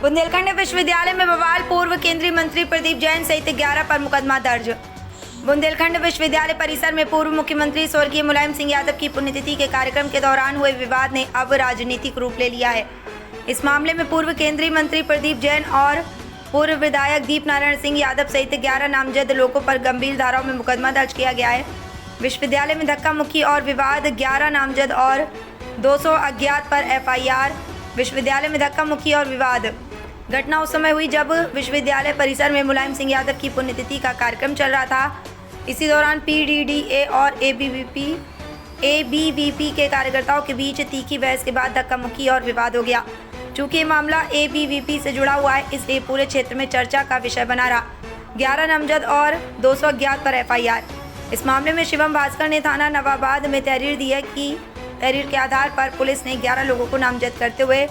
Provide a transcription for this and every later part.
बुंदेलखंड विश्वविद्यालय में बवाल, पूर्व केंद्रीय मंत्री प्रदीप जैन सहित 11 पर मुकदमा दर्ज। बुंदेलखंड विश्वविद्यालय परिसर में पूर्व मुख्यमंत्री स्वर्गीय मुलायम सिंह यादव की पुण्यतिथि के कार्यक्रम के दौरान हुए विवाद ने अब राजनीतिक रूप ले लिया है। इस मामले में पूर्व केंद्रीय मंत्री प्रदीप जैन और पूर्व विधायक दीप नारायण सिंह यादव सहित 11 नामजद लोगों पर गंभीर धाराओं में मुकदमा दर्ज किया गया है। विश्वविद्यालय में धक्का मुक्की और विवाद, 11 नामजद और 200 अज्ञात पर एफआईआर। विश्वविद्यालय में धक्का मुक्की और विवाद घटना उस समय हुई जब विश्वविद्यालय परिसर में मुलायम सिंह यादव की पुण्यतिथि का कार्यक्रम चल रहा था। इसी दौरान पीडीडीए और एबीवीपी के कार्यकर्ताओं के बीच तीखी बहस के बाद धक्का मुक्की और विवाद हो गया। चूंकि ये मामला एबीवीपी से जुड़ा हुआ है, इसलिए पूरे क्षेत्र में चर्चा का विषय बना रहा। 11 नामजद और 200 अज्ञात पर एफआईआर। इस मामले में शिवम भास्कर ने थाना नवाबाद में तहरीर दी है कि तहरीर के आधार पर पुलिस ने 11 लोगों को नामजद करते हुए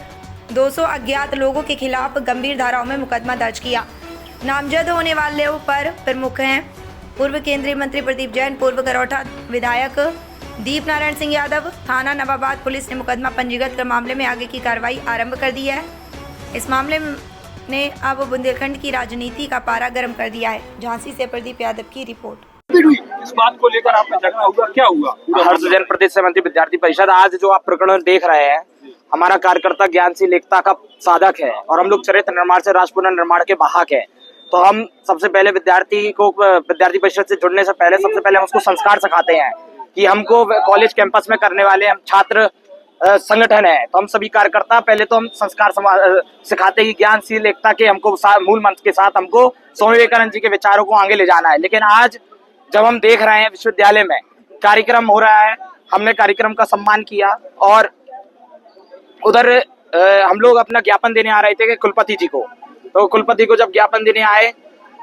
200 अज्ञात लोगों के खिलाफ गंभीर धाराओं में मुकदमा दर्ज किया। नामजद होने वाले पर प्रमुख हैं पूर्व केंद्रीय मंत्री प्रदीप जैन, पूर्व गरौठा विधायक दीप नारायण सिंह यादव। थाना नवाबाद पुलिस ने मुकदमा पंजीकृत कर मामले में आगे की कार्रवाई आरंभ कर दी है। इस मामले ने अब बुंदेलखंड की राजनीति का पारा गर्म कर दिया है। झांसी से प्रदीप यादव की रिपोर्ट। इस बात को लेकर आपका झगड़ा हुआ, क्या हुआ? हर्ष जैन प्रदेश संबंधी विद्यार्थी परिषद। आज जो आप प्रकरण देख रहे हैं, हमारा कार्यकर्ता ज्ञानशील एकता का साधक है और हम लोग चरित्र निर्माण से राष्ट्र पुनर्निर्माण के वाहक हैं। तो हम सबसे पहले विद्यार्थी परिषद से जुड़ने से पहले सबसे पहले हम उसको संस्कार सिखाते हैं कि हमको कॉलेज कैंपस में करने वाले हम छात्र संगठन है, तो हम सभी कार्यकर्ता पहले तो हम संस्कार सिखाते ही ज्ञानशील एकता के हमको मूल मंत्र के साथ हमको स्वामी विवेकानंद जी के विचारों को आगे ले जाना है। लेकिन आज जब हम देख रहे हैं विश्वविद्यालय में कार्यक्रम हो रहा है, हमने कार्यक्रम का सम्मान किया और उधर हम लोग अपना ज्ञापन देने आ रहे थे कि कुलपति जी को। तो कुलपति को जब ज्ञापन देने आए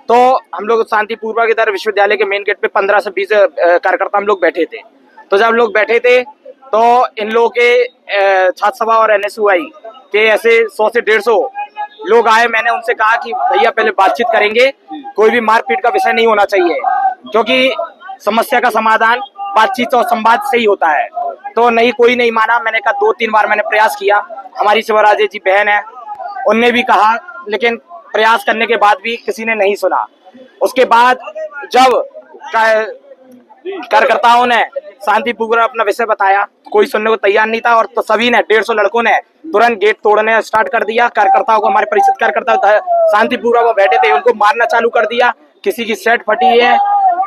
तो हम लोग शांतिपूर्वक इधर विश्वविद्यालय के मेन गेट पे 15 से 20 कार्यकर्ता हम लोग बैठे थे। तो जब लोग बैठे थे तो इन लोगों के छात्र सभा और एनएसयूआई के ऐसे 100 से 150 लोग आए। मैंने उनसे कहा कि भैया पहले बातचीत करेंगे, कोई भी मारपीट का विषय नहीं होना चाहिए, क्योंकि समस्या का समाधान बातचीत और संवाद से ही होता है। तो नहीं, कोई नहीं माना। मैंने कहा 2-3 बार मैंने प्रयास किया। हमारी शिवराजे जी बहन है, उनने भी कहा, लेकिन प्रयास करने के बाद भी किसी ने नहीं सुना। उसके बाद जब कार्यकर्ताओं ने शांतिपूर्वक अपना विषय बताया, कोई सुनने को तैयार नहीं था और तो सभी ने 150 लड़कों ने तुरंत गेट तोड़ने स्टार्ट कर दिया। कार्यकर्ताओं को, हमारे परिषद कार्यकर्ता शांतिपूर्वक वो बैठे थे, उनको मारना चालू कर दिया। किसी की शर्ट फटी है,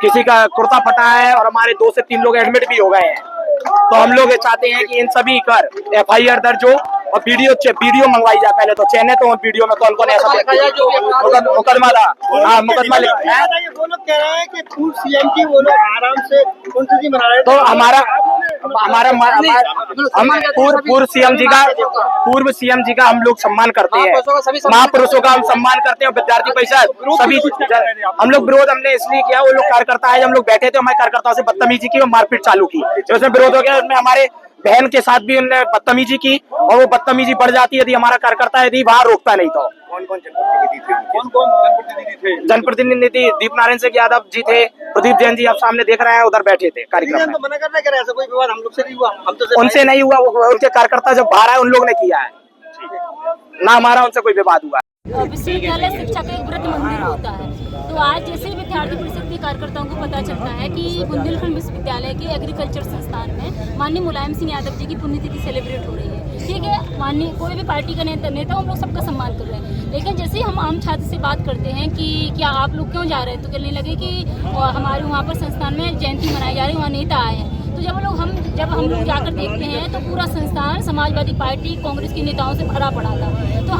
किसी का कुर्ता फटा है और हमारे 2 से 3 लोग एडमिट भी हो गए हैं। तो हम लोग ये चाहते हैं कि इन सभी पर एफआईआर दर्ज हो और वीडियो मंगवाई जाए। पहले तो चैनल तो वीडियो में कौन कौन ऐसा मुकदमा था। हाँ, मुकदमा लिखा है। वो लोग कह रहे हैं कि पूर्व सीएम की वो लोग आराम से पुण्यतिथि मना रहे हैं। तो हम पूर्व सीएम जी का हम लोग सम्मान करते हैं, महापुरुषों का हम सम्मान करते हैं। विद्यार्थी परिषद सभी हम लोग विरोध हमने इसलिए किया, वो लोग कार्यकर्ता है, जब हम लोग बैठे थे हमारे कार्यकर्ताओं से बदतमीजी की और मारपीट चालू की। उसमें विरोध हो गया। उसमें हमारे बहन के साथ भी उन्होंने बदतमीजी की और वो बदतमीजी बढ़ जाती है यदि हमारा कार्यकर्ता यदि वहां रोकता नहीं तो। कौन जनप्रतिनिधि थे? जनप्रतिनिधि दीप नारायण सिंह यादव जी थे, प्रदीप जैन जी आप सामने देख रहे हैं, उधर बैठे थे कार्यक्रम में। तो मना करना क्या, ऐसा कोई विवाद हम लोग से नहीं हुआ, हम तो उनसे नहीं हुआ, उनके कार्यकर्ता जब बाहर आए उन लोग ने किया है ना, हमारा उनसे कोई विवाद हुआ। विश्वविद्यालय शिक्षा का एक व्रत मंदिर होता है। तो आज जैसे विद्यार्थी परिषद के कार्यकर्ताओं को पता चलता है कि बुंदेलखंड विश्वविद्यालय के एग्रीकल्चर संस्थान में माननीय मुलायम सिंह यादव जी की पुण्यतिथि सेलिब्रेट हो रही है। ठीक है, माननीय कोई भी पार्टी का नेता हम लोग सबका सम्मान कर रहे हैं। लेकिन जैसे ही हम आम छात्र से बात करते हैं कि क्या आप लोग क्यों जा रहे हैं, तो कहने लगे कि हमारे वहाँ पर संस्थान में जयंती मनाई जा रही है, वहाँ नेता आए हैं। तो जब हम लोग जाकर देखते हैं तो पूरा संस्थान समाजवादी पार्टी, कांग्रेस के नेताओं से भरा पड़ा था। तो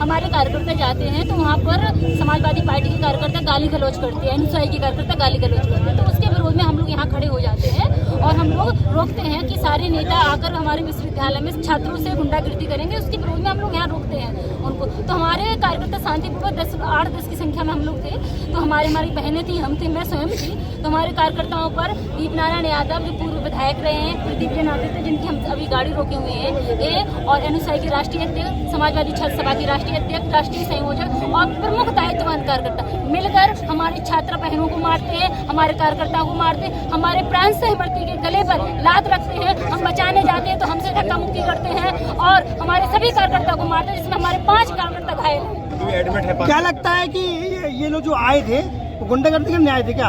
हमारे कार्यकर्ता जाते हैं तो वहाँ पर समाजवादी पार्टी के कार्यकर्ता गाली गलौज करते हैं, अनुसाई के कार्यकर्ता गाली गलौज करते हैं। तो उसके विरोध में हम लोग यहाँ खड़े हो जाते हैं और हम लोग रोकते हैं कि सारे नेता आकर हमारे विश्वविद्यालय में छात्रों से गुंडागिर्दी करेंगे। उसके विरोध में हम लोग यहाँ रोकते हैं उनको। तो हमारे कार्यकर्ता शांतिपूर्वक 8-10 की संख्या में हम लोग थे। तो हमारी बहनें थी, हम थे, मैं स्वयं थी। तो हमारे कार्यकर्ताओं पर दीप नारायण यादव जो पूर्व विधायक रहे हैं, प्रदीप जैन आते थे, जिनकी हम अभी गाड़ी रोके हुए हैं, और एनएसयूआई के राष्ट्रीय अध्यक्ष, समाजवादी छात्र सभा के राष्ट्रीय अध्यक्ष, राष्ट्रीय संयोजक और प्रमुख दायित्ववान कार्यकर्ता मिलकर हमारे छात्र बहनों को मारते हैं, हमारे कार्यकर्ताओं को मारते हैं, हमारे प्राण सहमर्ती के गले पर लात रखते हैं, हम बचाने जाते हैं तो हमसे धक्का मुक्की करते हैं और हमारे सभी कार्यकर्ता को मारते हैं, जिसमें हमारे 5 कार्यकर्ता घायल हैं। क्या लगता है कि ये लोग जो आए थे वो गुंडागर्दी करने आए थे क्या?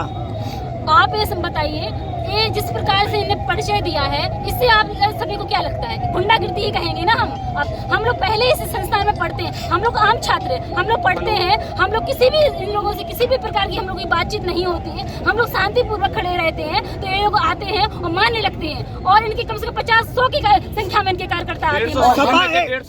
आप ये सब बताइए, ये जिस प्रकार से इन्हें परिचय दिया है, इससे आप सभी को क्या लगता है? गुंडागिर्दी ही कहेंगे ना हम लोग पहले इस संस्थान में पढ़ते हैं, हम लोग आम छात्र हैं, हम लोग पढ़ते हैं, हम लोग किसी भी इन लोगों से किसी भी प्रकार की हम लोग की बातचीत नहीं होती है, हम लोग शांतिपूर्वक खड़े रहते हैं, तो ये लोग आते हैं और मारने लगते हैं और इनकी कम से कम 50-100 की संख्या में इनके कार्यकर्ता आते हैं।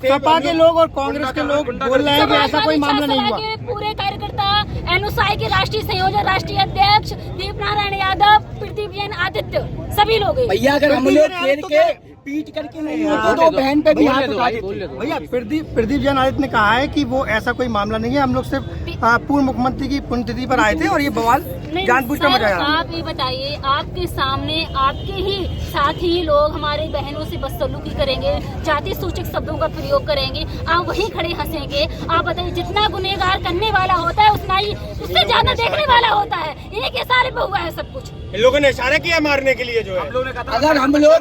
सपा के लोग और कांग्रेस के लोग बोल रहे हैं कि ऐसा कोई मामला नहीं हुआ। पूरे कार्यकर्ता, एनओसाई के राष्ट्रीय संयोजक, राष्ट्रीय अध्यक्ष दीप नारायण यादव, प्रदीप जैन, आदित्य, सभी लोग हैं। भैया अगर हम लोग खेल के पीट करके नहीं होते तो बहन पे भी हाथ उठा देते। भैया प्रदीप जैन आदित्य ने कहा है कि वो ऐसा कोई मामला नहीं है, हम लोग सिर्फ पूर्व मुख्यमंत्री की पुण्यतिथि पर आए थे और ये बवाल जानबूझकर मचाया। आप ये बताइए, आपके सामने आपके ही साथी लोग हमारे बहनों से बदसलूकी करेंगे, जाति सूचक शब्दों का प्रयोग करेंगे, आप वहीं खड़े हंसेंगे। आप बताइए, जितना गुनहगार करने वाला होता है उतना ही उससे ज्यादा देखने वाला होता है। इन्हीं के सारे पे हुआ है सब कुछ। इन लोगों ने इशारा किया मारने के लिए, जो है अगर हम लोग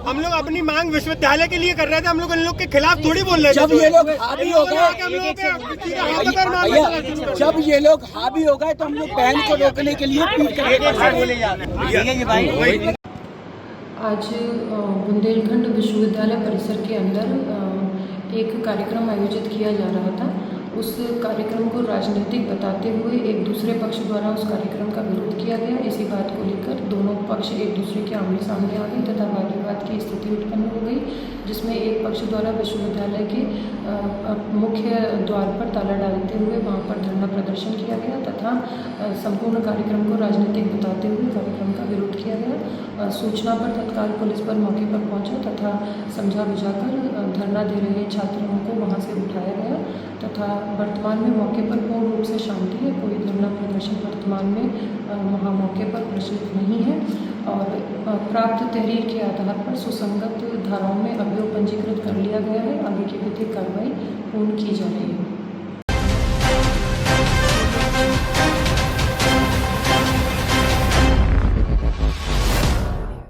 हम लोग अपनी मांग विश्वविद्यालय के लिए कर रहे थे, हम लोग इन लोग के खिलाफ थोड़ी बोल रहे थे। जब ये लोग हावी हो गए जब ये लोग हावी हो गए तो हम लोग बहन को रोकने के लिए पीट कर आज बुंदेलखंड विश्वविद्यालय परिसर के अंदर एक कार्यक्रम आयोजित किया जा रहा था। उस कार्यक्रम को राजनीतिक बताते हुए एक दूसरे पक्ष द्वारा उस कार्यक्रम का विरोध किया गया। इसी बात को लेकर दोनों पक्ष एक दूसरे के आमने सामने आ गए तथा वाद विवाद की स्थिति उत्पन्न हो गई, जिसमें एक पक्ष द्वारा विश्वविद्यालय के मुख्य द्वार पर ताला डालते हुए वहां पर धरना प्रदर्शन किया गया तथा संपूर्ण कार्यक्रम को राजनीतिक बताते हुए कार्यक्रम का विरोध किया गया। सूचना पर तत्काल पुलिस पर मौके पर पहुंचा तथा समझा बुझाकर धरना दे रहे छात्रों को वहां से उठाया गया तथा वर्तमान में मौके पर पूर्ण रूप से शांति है। कोई धरना प्रदर्शन वर्तमान में वहाँ मौके पर प्रचलित नहीं है और प्राप्त तहरीर के आधार पर सुसंगत धाराओं में अभियोग पंजीकृत कर लिया गया है। आगे की विधिक कार्रवाई पूर्ण की जा रही है।